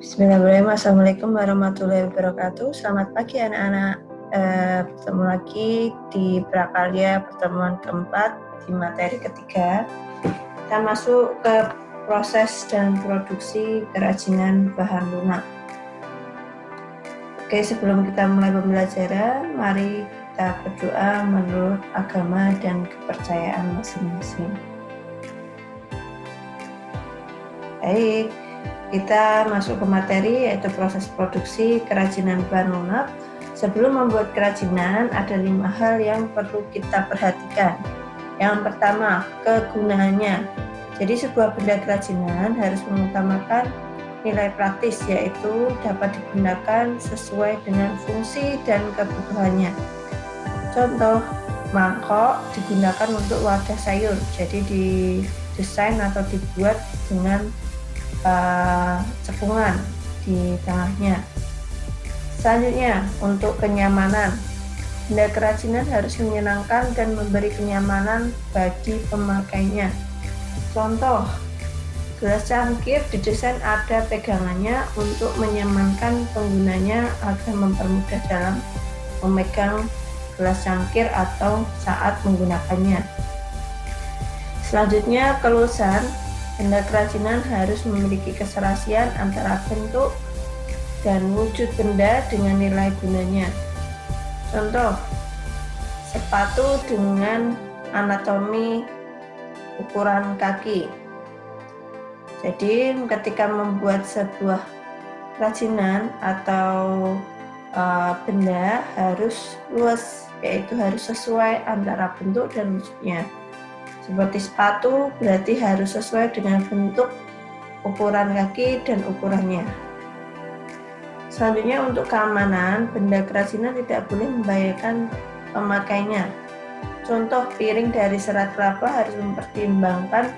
Bismillahirrahmanirrahim. Assalamualaikum warahmatullahi wabarakatuh. Selamat pagi anak-anak. Bertemu lagi di Prakarya pertemuan keempat di materi ketiga. Kita masuk ke proses dan produksi kerajinan bahan lunak. Oke, sebelum kita mulai pembelajaran, mari kita berdoa menurut agama dan kepercayaan masing-masing. Baik. Kita masuk ke materi, yaitu proses produksi kerajinan bahan lunak. Sebelum membuat kerajinan, ada 5 hal yang perlu kita perhatikan. Yang pertama, kegunaannya. Jadi sebuah benda kerajinan harus mengutamakan nilai praktis, yaitu dapat digunakan sesuai dengan fungsi dan kebutuhannya. Contoh, mangkok digunakan untuk wadah sayur, jadi didesain atau dibuat dengan cekungan di tengahnya. Selanjutnya, untuk kenyamanan. Benda kerajinan harus menyenangkan dan memberi kenyamanan bagi pemakainya. Contoh, gelas cangkir didesain ada pegangannya untuk menyamankan penggunanya agar mempermudah dalam memegang gelas cangkir atau saat menggunakannya. Selanjutnya, keluasan. Benda kerajinan harus memiliki keserasian antara bentuk dan wujud benda dengan nilai gunanya. Contoh, sepatu dengan anatomi ukuran kaki. Jadi ketika membuat sebuah kerajinan atau benda harus luas, yaitu harus sesuai antara bentuk dan wujudnya. Seperti sepatu berarti harus sesuai dengan bentuk, ukuran kaki, dan ukurannya. Selanjutnya, untuk keamanan, benda kerajinan tidak boleh membahayakan pemakainya. Contoh, piring dari serat kelapa harus mempertimbangkan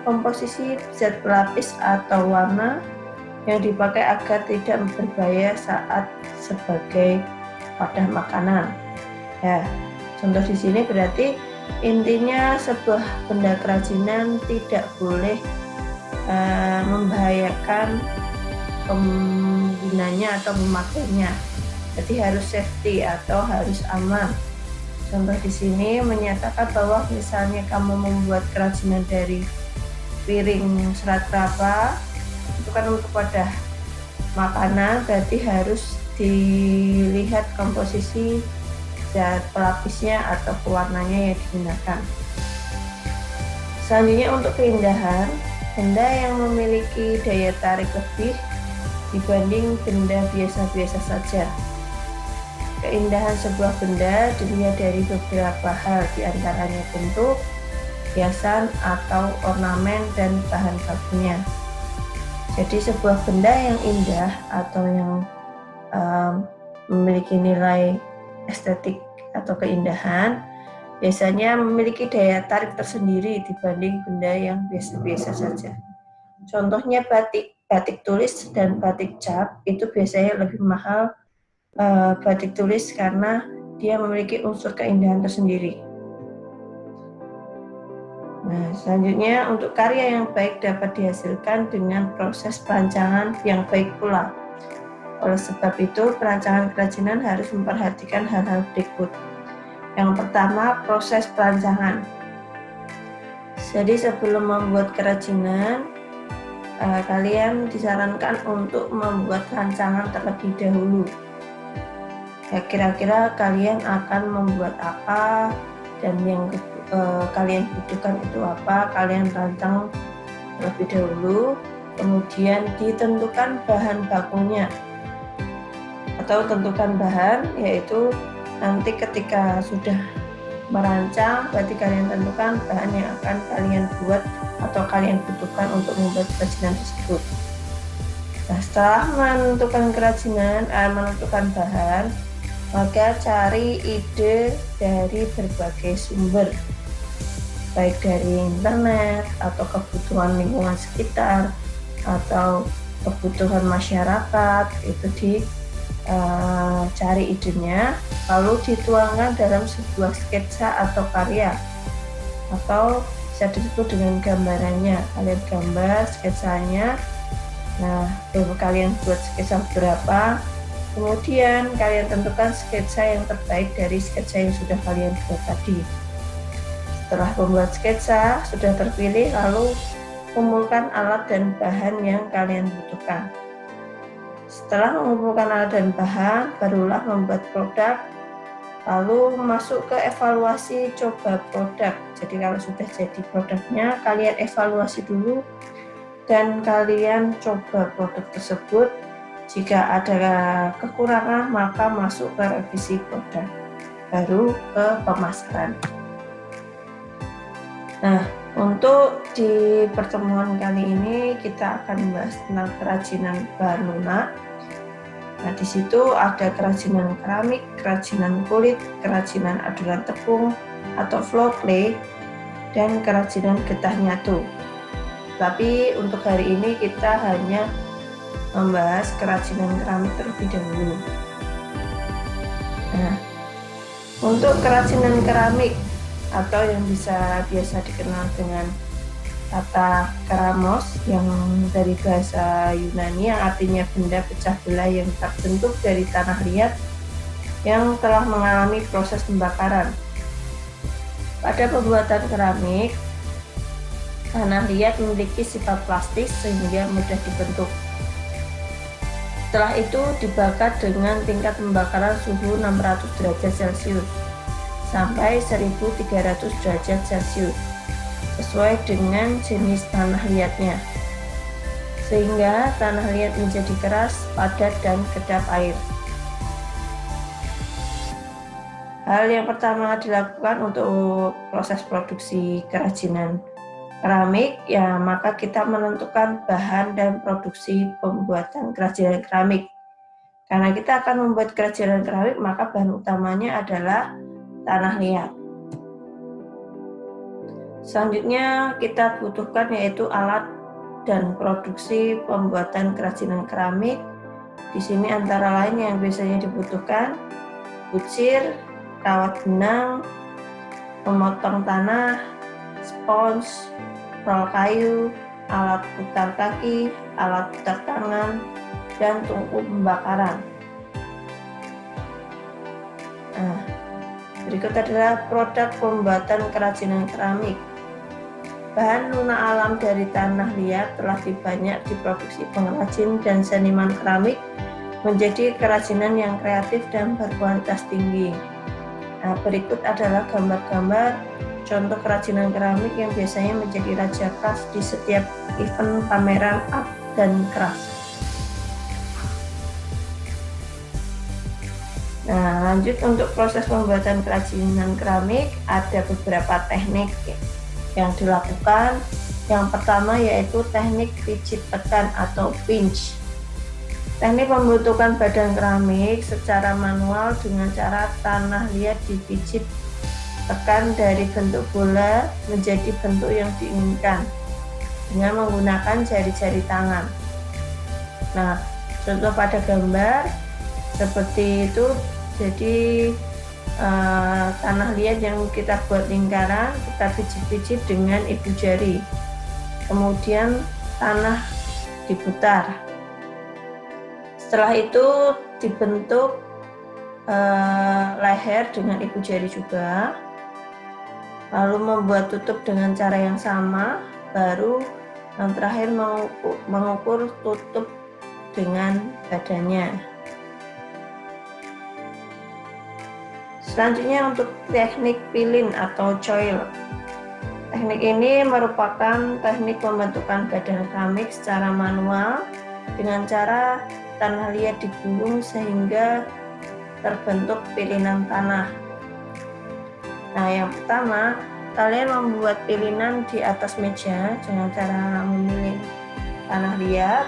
komposisi zat pelapis atau warna yang dipakai agar tidak berbahaya saat sebagai wadah makanan. Ya, contoh di sini berarti intinya sebuah benda kerajinan tidak boleh membahayakan penggunanya atau pemakainya. Jadi harus safety atau harus aman. Contoh di sini menyatakan bahwa misalnya kamu membuat kerajinan dari piring serat kelapa, itu kan untuk wadah makanan, berarti harus dilihat komposisi zat pelapisnya atau pewarnanya yang digunakan. Selanjutnya, untuk keindahan, benda yang memiliki daya tarik lebih dibanding benda biasa-biasa saja. Keindahan sebuah benda dilihat dari beberapa hal, diantaranya bentuk, hiasan atau ornamen, dan bahan bakunya. Jadi sebuah benda yang indah atau yang memiliki nilai estetik atau keindahan biasanya memiliki daya tarik tersendiri dibanding benda yang biasa-biasa saja. Contohnya batik tulis dan batik cap itu biasanya lebih mahal batik tulis karena dia memiliki unsur keindahan tersendiri. Nah, selanjutnya, untuk karya yang baik dapat dihasilkan dengan proses perancangan yang baik pula. Oleh sebab itu, perancangan kerajinan harus memperhatikan hal-hal berikut. Yang pertama, proses perancangan. Jadi sebelum membuat kerajinan, kalian disarankan untuk membuat rancangan terlebih dahulu. Ya, kira-kira kalian akan membuat apa dan yang kalian butuhkan itu apa, kalian rancang terlebih dahulu, kemudian ditentukan bahan bakunya. Atau tentukan bahan, yaitu nanti ketika sudah merancang berarti kalian tentukan bahan yang akan kalian buat atau kalian butuhkan untuk membuat kerajinan tersebut. Nah, setelah menentukan menentukan bahan, maka cari ide dari berbagai sumber, baik dari internet atau kebutuhan lingkungan sekitar atau kebutuhan masyarakat. Itu cari idenya, lalu dituangkan dalam sebuah sketsa atau karya, atau bisa disebut dengan gambarannya. Kalian gambar sketsanya, Nah, baru kalian buat sketsa berapa, kemudian kalian tentukan sketsa yang terbaik dari sketsa yang sudah kalian buat tadi. Setelah membuat sketsa sudah terpilih, lalu kumpulkan alat dan bahan yang kalian butuhkan. Setelah mengumpulkan alat dan bahan, barulah membuat produk, lalu masuk ke evaluasi coba produk. Jadi kalau sudah jadi produknya, kalian evaluasi dulu dan kalian coba produk tersebut. Jika ada kekurangan, maka masuk ke revisi produk, baru ke pemasaran. Nah, untuk di pertemuan kali ini kita akan membahas tentang kerajinan bahan lunak. Nah, di situ ada kerajinan keramik, kerajinan kulit, kerajinan adulan tepung atau flow clay, dan kerajinan getah nyatu. Tapi untuk hari ini kita hanya membahas kerajinan keramik terlebih dahulu. Nah, untuk kerajinan keramik atau yang biasa dikenal dengan kata keramos, yang dari bahasa Yunani yang artinya benda pecah belah yang terbentuk dari tanah liat yang telah mengalami proses pembakaran. Pada pembuatan keramik, tanah liat memiliki sifat plastis sehingga mudah dibentuk. Setelah itu dibakar dengan tingkat pembakaran suhu 600 derajat Celcius sampai 1300 derajat Celcius sesuai dengan jenis tanah liatnya, sehingga tanah liat menjadi keras, padat, dan kedap air. Hal yang pertama dilakukan untuk proses produksi kerajinan keramik, ya maka kita menentukan bahan dan produksi pembuatan kerajinan keramik. Karena kita akan membuat kerajinan keramik, maka bahan utamanya adalah tanah liat. Selanjutnya kita butuhkan yaitu alat dan produksi pembuatan kerajinan keramik. Di sini antara lain yang biasanya dibutuhkan bucir, kawat benang, pemotong tanah, spons, roll kayu, alat putar kaki, alat putar tangan, dan tungku pembakaran. Nah, berikut adalah produk pembuatan kerajinan keramik. Bahan lunak alam dari tanah liat telah banyak diproduksi pengrajin dan seniman keramik menjadi kerajinan yang kreatif dan berkualitas tinggi. Nah, berikut adalah gambar-gambar contoh kerajinan keramik yang biasanya menjadi raja kelas di setiap event pameran art dan craft. Nah, lanjut untuk proses pembuatan kerajinan keramik, ada beberapa teknik yang dilakukan. Yang pertama yaitu teknik pijit tekan atau pinch. Teknik pembentukan badan keramik secara manual dengan cara tanah liat dipijit tekan dari bentuk bola menjadi bentuk yang diinginkan dengan menggunakan jari-jari tangan. Nah, contoh pada gambar seperti itu. Jadi tanah liat yang kita buat lingkaran, kita pijit-pijit dengan ibu jari, kemudian tanah diputar. Setelah itu dibentuk leher dengan ibu jari juga, lalu membuat tutup dengan cara yang sama, baru yang terakhir mengukur tutup dengan badannya. Selanjutnya untuk teknik pilin atau coil. Teknik ini merupakan teknik pembentukan badan keramik secara manual dengan cara tanah liat digulung sehingga terbentuk pilinan tanah. Nah, yang pertama, kalian membuat pilinan di atas meja dengan cara memilih tanah liat,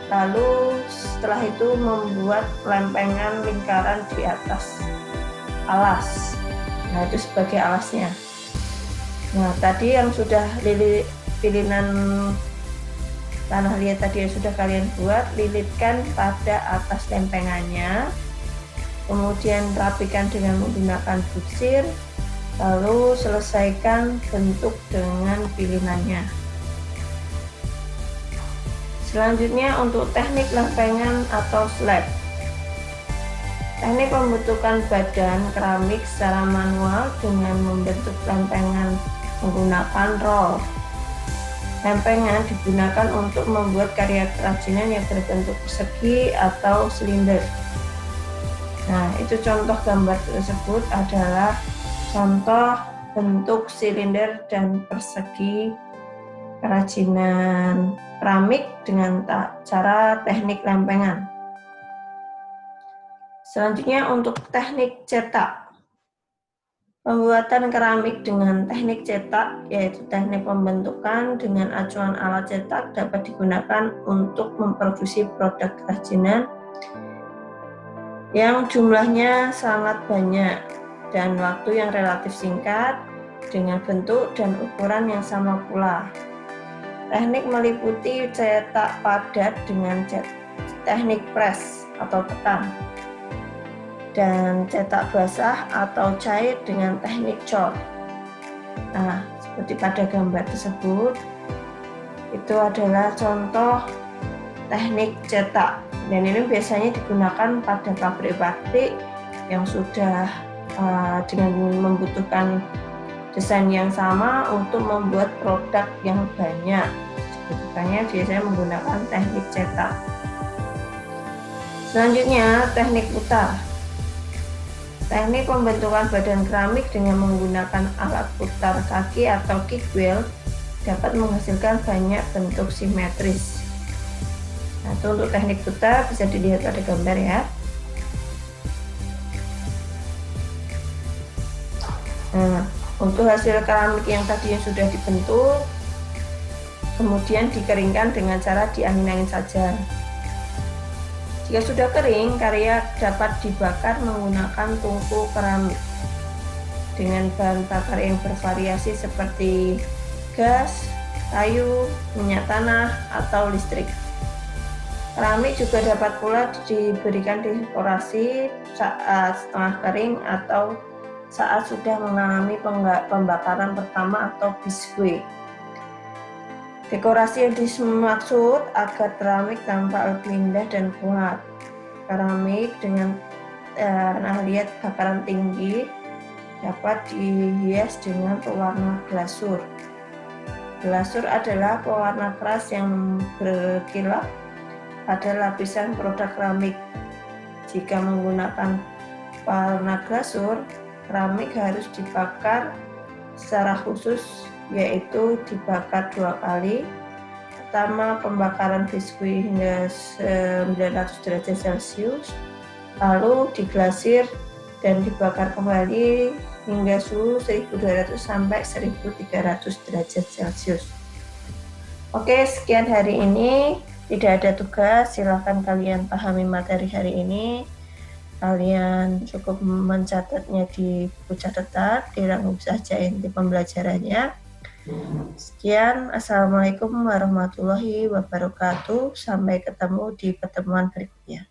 lalu setelah itu membuat lempengan lingkaran di atas alas. Nah, itu sebagai alasnya. Nah, tadi yang sudah pilihan tanah liat tadi yang sudah kalian buat, lilitkan pada atas lempengannya, kemudian rapikan dengan menggunakan butsir, lalu selesaikan bentuk dengan pilihannya. Selanjutnya untuk teknik lempengan atau slab. Teknik pembentukan badan keramik secara manual dengan membentuk lempengan menggunakan roll. Lempengan digunakan untuk membuat karya kerajinan yang berbentuk persegi atau silinder. Nah, itu contoh gambar tersebut adalah contoh bentuk silinder dan persegi kerajinan keramik dengan cara teknik lempengan. Selanjutnya untuk teknik cetak. Pembuatan keramik dengan teknik cetak, yaitu teknik pembentukan dengan acuan alat cetak, dapat digunakan untuk memproduksi produk kerajinan yang jumlahnya sangat banyak dan waktu yang relatif singkat dengan bentuk dan ukuran yang sama pula. Teknik meliputi cetak padat dengan teknik press atau tekan, dan cetak basah atau cair dengan teknik cor. Nah, seperti pada gambar tersebut, itu adalah contoh teknik cetak. Dan ini biasanya digunakan pada pabrik-pabrik yang sudah dengan membutuhkan desain yang sama untuk membuat produk yang banyak. Sebenarnya biasanya menggunakan teknik cetak. Selanjutnya, teknik putar. Teknik pembentukan badan keramik dengan menggunakan alat putar kaki atau kick wheel dapat menghasilkan banyak bentuk simetris. Nah, itu untuk teknik putar bisa dilihat pada gambar ya. Nah, untuk hasil keramik yang tadi yang sudah dibentuk, kemudian dikeringkan dengan cara diangin-angin saja. Jika sudah kering, karya dapat dibakar menggunakan tungku keramik dengan bahan bakar yang bervariasi seperti gas, kayu, minyak tanah, atau listrik. Keramik juga dapat pula diberikan dekorasi saat setengah kering atau saat sudah mengalami pembakaran pertama atau biskuit. Dekorasi yang dimaksud agar keramik tampak lebih indah dan kuat. Keramik dengan lihat bakaran tinggi dapat dihias dengan pewarna glasur. Glasur adalah pewarna keras yang berkilap pada lapisan produk keramik. Jika menggunakan pewarna glasur, keramik harus dibakar secara khusus, yaitu dibakar 2 kali. Pertama, pembakaran biskuit hingga 900 derajat Celcius, lalu diglasir dan dibakar kembali hingga suhu 1200 sampai 1300 derajat Celcius. Oke, sekian hari ini. Tidak ada tugas, silakan kalian pahami materi hari ini. Kalian cukup mencatatnya di buku catatan, dirangkum saja inti pembelajarannya. Sekian, Assalamualaikum warahmatullahi wabarakatuh. Sampai ketemu di pertemuan berikutnya.